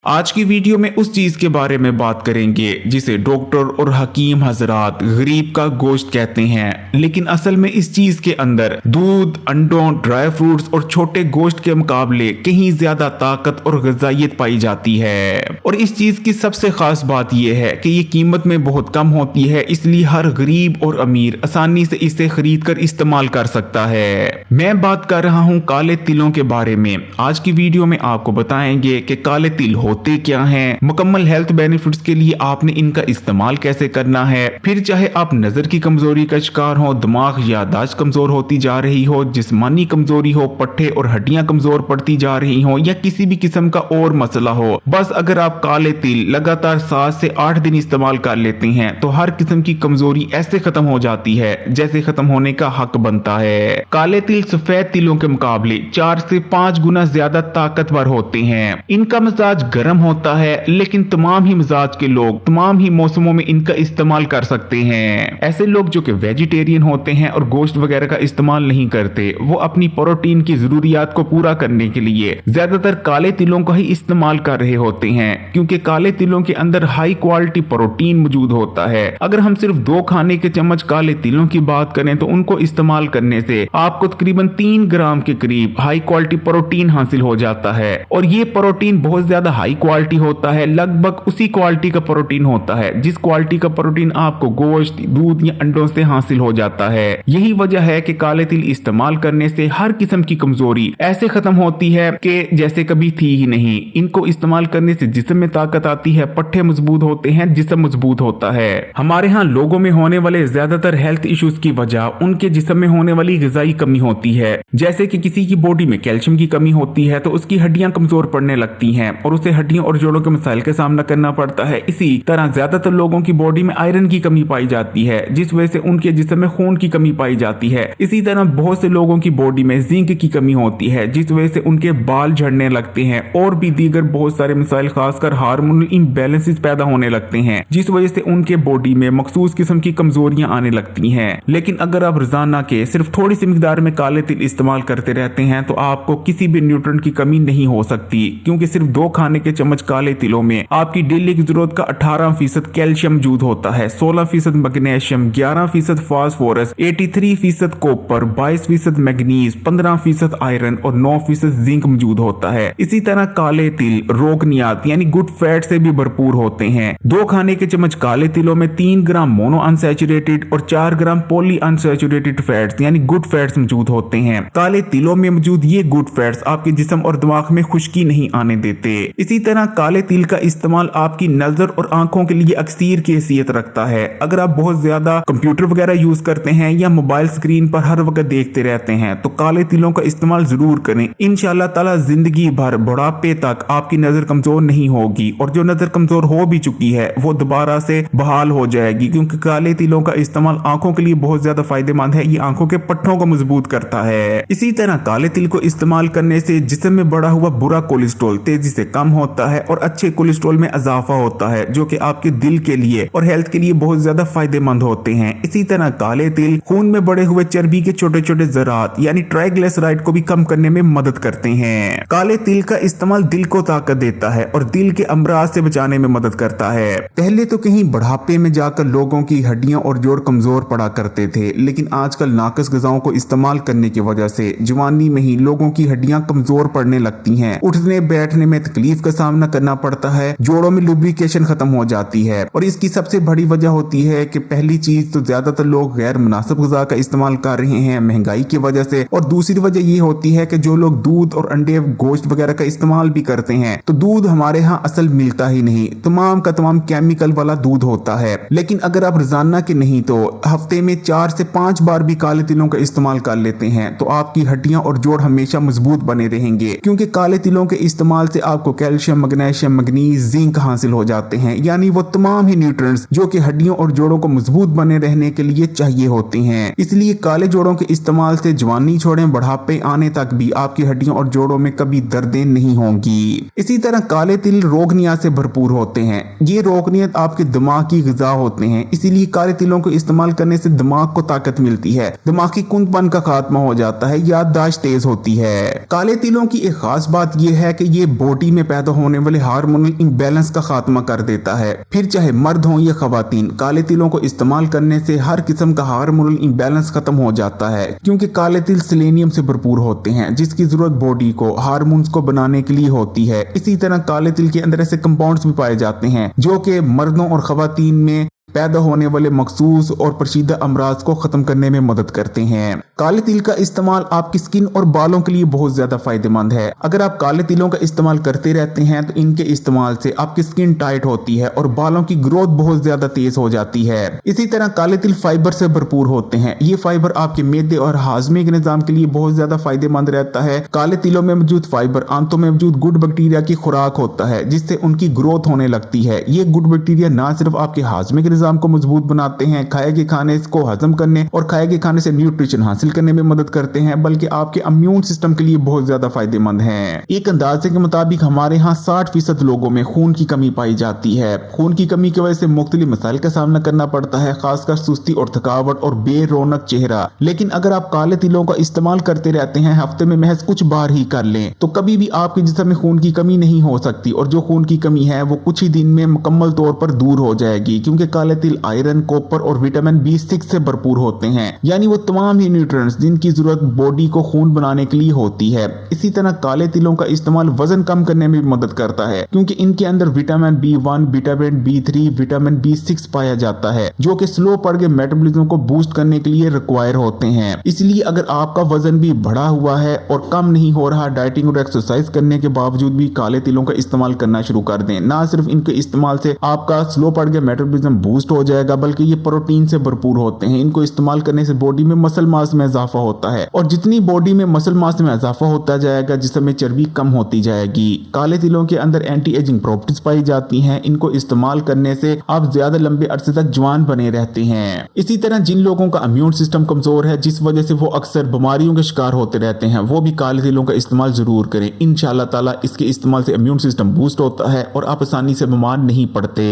आज की वीडियो में उस चीज के बारे में बात करेंगे जिसे डॉक्टर और हकीम हजरात गरीब का गोश्त कहते हैं, लेकिन असल में इस चीज के अंदर दूध, अंडों, ड्राई फ्रूट्स और छोटे गोश्त के मुकाबले कहीं ज्यादा ताकत और ग़िज़ाइयत पाई जाती है। और इस चीज की सबसे खास बात यह है कि ये कीमत में बहुत कम होती है, इसलिए हर गरीब और अमीर आसानी से इसे खरीद कर इस्तेमाल कर सकता है। मैं बात कर रहा हूँ काले तिलों के बारे में। आज की वीडियो में आपको बताएंगे कि काले तिल होते क्या हैं, मुकम्मल हेल्थ बेनिफिट्स के लिए आपने इनका इस्तेमाल कैसे करना है। फिर चाहे आप नजर की कमजोरी का शिकार हो, दिमाग याददाश्त कमजोर होती जा रही हो, जिस्मानी कमजोरी हो, पट्टे और हड्डियां कमजोर पड़ती जा रही हो, या किसी भी किस्म का और मसला हो, बस अगर आप काले तिल लगातार 7 से 8 दिन इस्तेमाल कर लेते हैं तो हर किस्म की कमजोरी ऐसे खत्म हो जाती है जैसे खत्म होने का हक बनता है। काले तिल सफेद तिलों के मुकाबले 4 से 5 गुना ज्यादा ताकतवर होते हैं। इनका मिजाज गर्म होता है, लेकिन तमाम ही मिजाज के लोग तमाम ही मौसमों में इनका इस्तेमाल कर सकते हैं। ऐसे लोग जो कि वेजिटेरियन होते हैं और गोश्त वगैरह का इस्तेमाल नहीं करते, वो अपनी प्रोटीन की जरूरियात को पूरा करने के लिए ज्यादातर काले तिलों का ही इस्तेमाल कर रहे होते हैं, क्योंकि काले तिलों के अंदर हाई क्वालिटी प्रोटीन मौजूद होता है। अगर हम सिर्फ 2 खाने के चम्मच काले तिलों की बात करें तो उनको इस्तेमाल करने से आपको तकरीबन 3 ग्राम के करीब हाई क्वालिटी प्रोटीन हासिल हो जाता है। और ये प्रोटीन बहुत ज्यादा हाई क्वालिटी होता है, लगभग उसी क्वालिटी का प्रोटीन होता है जिस क्वालिटी का प्रोटीन आपको गोश्त, दूध या अंडों से हासिल हो जाता है। यही वजह है कि काले तिल इस्तेमाल करने से हर किस्म की कमजोरी ऐसे खत्म होती है कि जैसे कभी थी ही नहीं। इनको इस्तेमाल करने से जिस्म में ताकत आती है, पट्टे मजबूत होते हैं, जिस्म मजबूत होता है। हमारे यहाँ लोगों में होने वाले ज्यादातर हेल्थ इश्यूज की वजह उनके जिस्म में होने वाली ग़िज़ाई कमी होती है। जैसे कि किसी की बॉडी में कैल्शियम की कमी होती है तो उसकी हड्डियां कमजोर पड़ने लगती हैं और उसे हड्डियों और जोड़ों के मसाइल का सामना करना पड़ता है। इसी तरह ज्यादातर लोगों की बॉडी में आयरन की कमी पाई जाती है, जिस वजह से उनके जिस्म में खून की कमी पाई जाती है। इसी तरह बहुत से लोगों की बॉडी में जिंक की कमी होती है, जिस वजह से उनके बाल झड़ने लगते हैं और भी दीगर बहुत सारे मसाइल, खासकर हार्मोनल इम्बैलेंसेस पैदा होने लगते हैं, जिस वजह से उनके बॉडी में मखसूस किस्म की कमजोरियां आने लगती हैं। लेकिन अगर आप रोजाना के सिर्फ थोड़ी सी मिकदार में काले तिल इस्तेमाल करते रहते हैं तो आपको किसी भी न्यूट्रिएंट की कमी नहीं हो सकती, क्योंकि सिर्फ 2 खाने के चम्मच काले तिलों में आपकी डेली की जरूरत का 18% कैल्शियम मौजूद होता है, 16% magnesium, 11% phosphorus, 83% copper, 22% manganese, 15% iron और 9% जिंक मौजूद होता है। इसी तरह काले तिल रोगनियात यानी गुड फैट से भी भरपूर होते हैं। 2 खाने के चम्मच काले तिलों में 3 ग्राम मोनो अनसैचुरेटेड और 4 ग्राम पॉली अनसैचुरेटेड फैट्स यानी गुड फैट्स मौजूद होते हैं। काले तिलों में मौजूद ये गुड फैट्स आपके जिस्म और दिमाग में खुश्की नहीं आने देते। इसी तरह काले तिल का इस्तेमाल आपकी नजर और आंखों के लिए अक्सीर की हैसियत रखता है। अगर आप बहुत ज्यादा कंप्यूटर वगैरह यूज करते हैं या मोबाइल स्क्रीन पर हर वक्त देखते रहते हैं तो काले तिलों का इस्तेमाल जरूर करें। इंशाअल्लाह ताला जिंदगी भर बुढ़ापे तक आपकी नजर कमजोर नहीं होगी, और जो नजर कमजोर हो भी चुकी है वो दोबारा से बहाल हो जाएगी, क्योंकि काले तिलों का इस्तेमाल आंखों के लिए बहुत ज्यादा फायदेमंद है। ये आंखों के पट्टों को मजबूत करता है। इसी तरह काले तिल को इस्तेमाल करने से जिस्म में बढ़ा हुआ बुरा कोलेस्ट्रॉल तेजी से कम होता है और अच्छे कोलेस्ट्रॉल में इजाफा होता है, जो कि आपके दिल के लिए और हेल्थ के लिए बहुत ज्यादा फायदेमंद होते हैं। इसी तरह काले तिल खून में बढ़े हुए चर्बी के छोटे छोटे ज़रात यानी ट्राइग्लिसराइड को भी कम करने में मदद करते हैं। काले तिल का इस्तेमाल दिल को ताकत देता है और दिल के अमराज से बचाने में मदद करता है। पहले तो कहीं बुढ़ापे में जाकर लोगों की हड्डियां और जोड़ कमजोर पड़ा करते थे, लेकिन आजकल नाकस ग़िज़ाओं को इस्तेमाल करने की वजह से जवानी में ही लोगों की हड्डियां कमजोर पड़ने लगती हैं, उठने बैठने में तकलीफ का सामना करना पड़ता है, जोड़ों में लुब्रिकेशन खत्म हो जाती है। और इसकी सबसे बड़ी वजह होती है कि पहली चीज तो ज्यादातर लोग गैर मुनासिब ग़िज़ा का इस्तेमाल कर रहे हैं महंगाई की वजह से, और दूसरी वजह ये होती है कि जो लोग दूध और अंडे गोश्त वगैरह का इस्तेमाल भी करते हैं तो दूध हमारे यहाँ असल मिलता ही नहीं, तमाम का तमाम केमिकल वाला दूध होता है। लेकिन अगर आप रोजाना के नहीं तो हफ्ते में 4 से 5 बार भी काले तिलों का इस्तेमाल कर लेते हैं तो आपकी हड्डियां और जोड़ हमेशा मजबूत बने रहेंगे, क्योंकि काले तिलों के इस्तेमाल से आपको कैल्शियम, मैग्नीशियम, मैग्नीज, जिंक हासिल हो जाते हैं, यानी वो तमाम ही न्यूट्रिएंट्स जो कि हड्डियों और जोड़ों को मजबूत बने रहने के लिए चाहिए होते हैं। इसलिए काले जोड़ों के इस्तेमाल से जवानी छोड़ें बुढ़ापे आने तक भी आपकी हड्डियों और जोड़ों में कभी दर्दें नहीं होंगी। इसी तरह काले तिल रोगनियत से भरपूर होते हैं। ये रोगनियत आपके दिमाग की ग़िज़ा होते हैं, इसीलिए काले तिलों को इस्तेमाल करने से दिमाग को ताकत मिलती है, दिमागी कुंदपन का खात्मा हो जाता है, याददाश्त तेज होती है। काले तिलों की एक खास बात यह है कि ये बॉडी में पैदा होने वाले हार्मोनल इम्बैलेंस का खात्मा कर देता है। फिर चाहे मर्द हों या खवातीन, काले तिलों को इस्तेमाल करने से हर किस्म का हार्मोनल इम्बैलेंस खत्म हो जाता है, क्योंकि काले तिल सेलेनियम से भरपूर होते हैं जिसकी जरूरत बॉडी को हार्मोन्स को बनाने के लिए होती है। इसी तरह काले तिल के अंदर ऐसे कंपाउंड्स भी पाए जाते हैं जो कि मर्दों और खवातीन में पैदा होने वाले मखसूस और पेचीदा अमराज को खत्म करने में मदद करते हैं। काले तिल का इस्तेमाल आपकी स्किन और बालों के लिए बहुत ज्यादा फायदेमंद है। अगर आप काले तिलों का इस्तेमाल करते रहते हैं तो इनके इस्तेमाल से आपकी स्किन टाइट होती है और बालों की ग्रोथ बहुत ज्यादा तेज हो जाती है। इसी तरह काले तिल फाइबर से भरपूर होते हैं। ये फाइबर आपके मैदे और हाजमे के निजाम के लिए बहुत ज्यादा फायदेमंद रहता है। काले तिलों में मौजूद फाइबर आंतों में मौजूद गुड बैक्टीरिया की खुराक होता है जिससे उनकी ग्रोथ होने लगती है। ये गुड बैक्टीरिया न सिर्फ आपके हाजमे के निजाम को मजबूत बनाते हैं, खाए के खाने को हजम करने और खाए के खाने से न्यूट्रिशन हासिल करने में मदद करते हैं, बल्कि आपके इम्यून सिस्टम के लिए बहुत ज्यादा फायदेमंद हैं। एक अंदाजे के मुताबिक हमारे यहाँ 60% लोगों में खून की कमी पाई जाती है। खून की कमी की वजह से मुख्तलिफ मसाइल का सामना करना पड़ता है, खासकर सुस्ती और थकावट और बेरौनक चेहरा। लेकिन अगर आप काले तिलों का इस्तेमाल करते रहते हैं, हफ्ते में महज कुछ बार ही कर लें, तो कभी भी आपके जिस्म में खून की कमी नहीं हो सकती और जो खून की कमी है वो कुछ ही दिन में मुकम्मल तौर पर दूर हो जाएगी, क्योंकि काले तिल आयरन, कॉपर और विटामिन B6 से भरपूर होते हैं, यानी वो तमाम ही न्यूट्रिएंट्स जिनकी जरूरत बॉडी को खून बनाने के लिए होती है। इसी तरह काले तिलों का इस्तेमाल वजन कम करने में भी मदद करता है, क्योंकि इनके अंदर vitamin B1, vitamin B3, vitamin B6 पाया जाता है जो कि स्लो पड़ के मेटाबॉलिज्म को बूस्ट करने के लिए रिक्वायर होते हैं। इसलिए अगर आपका वजन भी बढ़ा हुआ है और कम नहीं हो रहा, डाइटिंग और एक्सरसाइज करने के बावजूद भी काले तिलों का इस्तेमाल करना शुरू कर दें। ना सिर्फ इनके इस्तेमाल से आपका स्लो पड़ के मेटाबॉलिज्म बूस्ट हो जाएगा, बल्कि ये प्रोटीन से भरपूर होते हैं। इनको इस्तेमाल करने से बॉडी में मसल मास में इजाफा होता है और जितनी बॉडी में मसल मास में इजाफा होता जाएगा, जिस्म में चर्बी कम होती जाएगी। काले तिलों के अंदर एंटी एजिंग प्रॉपर्टीज पाई जाती हैं। इनको इस्तेमाल करने से आप ज्यादा लंबे अरसे तक जवान बने रहते हैं। इसी तरह जिन लोगों का इम्यून सिस्टम कमजोर है, जिस वजह से वो अक्सर बीमारियों के शिकार होते रहते हैं, वो भी काले तिलों का इस्तेमाल जरूर करें। इंशाल्लाह ताला इसके इस्तेमाल से इम्यून सिस्टम बूस्ट होता है और आप आसानी से बीमार नहीं पड़ते।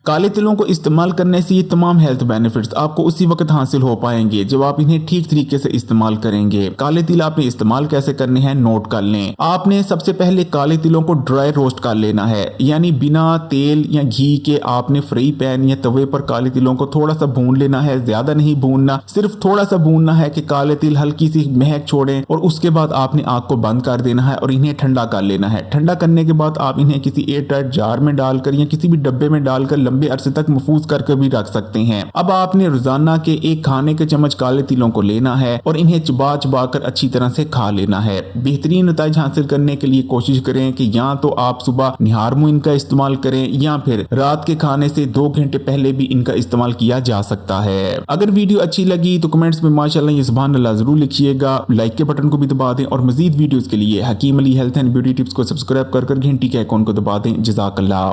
काले तिलों को इस्तेमाल करने से ये तमाम हेल्थ बेनिफिट्स आपको उसी वक्त हासिल हो पाएंगे जब आप इन्हें ठीक तरीके से इस्तेमाल करेंगे। काले तिल आपने इस्तेमाल कैसे करने हैं, नोट कर लें। आपने सबसे पहले काले तिलों को ड्राई रोस्ट कर लेना है, यानी बिना तेल या घी के आपने फ्राई पैन या तवे पर काले तिलों को थोड़ा सा भून लेना है। ज्यादा नहीं भूनना, सिर्फ थोड़ा सा भूनना है कि काले तिल हल्की सी महक छोड़ें और उसके बाद आपने आग को बंद कर देना है और इन्हें ठंडा कर लेना है। ठंडा करने के बाद आप इन्हें किसी एयर टाइट जार में डालकर या किसी भी डब्बे में डालकर लंबे अरसे तक महफूज करके भी रख सकते हैं। अब आपने रोजाना के एक खाने के चम्मच काले तिलों को लेना है और इन्हें चबा चबा कर अच्छी तरह से खा लेना है। बेहतरीन नतीजा हासिल करने के लिए कोशिश करें कि या तो आप सुबह निहार मुंह इनका इस्तेमाल करें या फिर रात के खाने से 2 घंटे पहले भी इनका इस्तेमाल किया जा सकता है। अगर वीडियो अच्छी लगी तो कमेंट्स में माशाल्लाह या सुभान अल्लाह जरूर लिखिएगा। लाइक के बटन को भी दबा दें और मजीद वीडियोस के लिए Hakim Ali health and beauty tips को सब्सक्राइब कर घंटी के आइकॉन को दबा दें। जज़ाकल्लाह।